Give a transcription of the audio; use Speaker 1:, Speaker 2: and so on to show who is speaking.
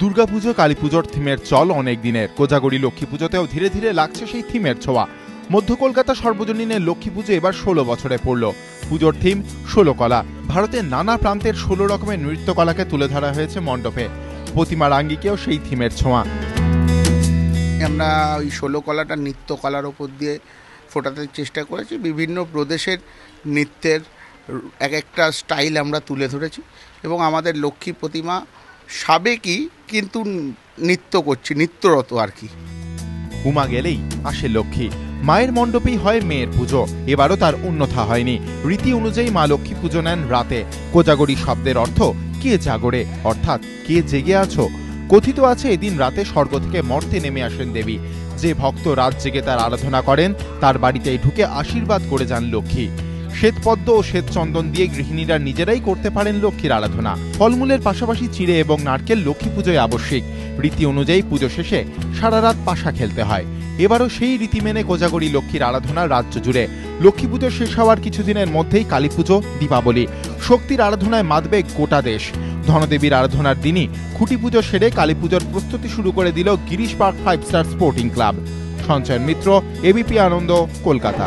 Speaker 1: দুর্গাপুজো কালীপুজোর থিমের চল অনেক দিনের। কোজাগরী লক্ষ্মী পুজোতেও ধীরে ধীরে লাগছে সেই থিমের ছোঁয়া। মধ্য কলকাতা সর্বজনীনের লক্ষ্মী পুজো এবার 16 বছরে পড়ল। পুজোর থিম 16 কলা। ভারতের নানা প্রান্তের 16 রকমের নৃত্যকলাকে তুলে ধরা হয়েছে মণ্ডপে। প্রতিমার আঙ্গিকেও সেই থিমের ছোঁয়া।
Speaker 2: আমরা ওই 16 কলাটা নৃত্যকলার ওপর দিয়ে ফোটাতে চেষ্টা করেছি। বিভিন্ন প্রদেশের নৃত্যের এক একটা স্টাইল আমরা তুলে ধরেছি এবং আমাদের লক্ষ্মী প্রতিমা সাবেকি কিন্তু নৃত্য করছি, নৃত্যরত আর কি।
Speaker 1: উমা গেলেই আসে লক্ষ্মী। মায়ের মণ্ডপেই হয় মেয়ের পুজো। এবারও তার অন্যথা হয়নি। রীতি অনুযায়ী মা লক্ষ্মী পুজো নেন রাতে। কোজাগরী শব্দের অর্থ কে জাগরে, অর্থাৎ কে জেগে আছো। কথিত আছে এদিন রাতে স্বর্গ থেকে মর্তে নেমে আসেন দেবী। যে ভক্ত রাত জেগে তার আরাধনা করেন তার বাড়িতেই ঢুকে আশীর্বাদ করে যান লক্ষ্মী। শ্বেতপদ্ম ও শ্বেতচন্দন দিয়ে গৃহিণীরা নিজেরাই করতে পারেন লক্ষ্মীর আরাধনা। ফলমূলের পাশাপাশি চিড়ে এবং নারকেল লক্ষ্মী পুজোয় আবশ্যিক। রীতি অনুযায়ী পুজো শেষে সারা রাত পাশা খেলতে হয়। এবারও সেই রীতি মেনে কোজাগরী লক্ষ্মীর আরাধনা রাজ্য জুড়ে। লক্ষ্মী পুজো শেষ হওয়ার কিছুদিনের মধ্যেই কালী পুজো, দীপাবলি। শক্তির আরাধনায় মাতবে গোটা দেশ। ধনদেবীর আরাধনার দিনই খুঁটি পুজো সেরে কালী পুজোর প্রস্তুতি শুরু করে দিল Girish Park 5 star sporting club. Sanchayan Mitra, ABP Ananda, Kolkata.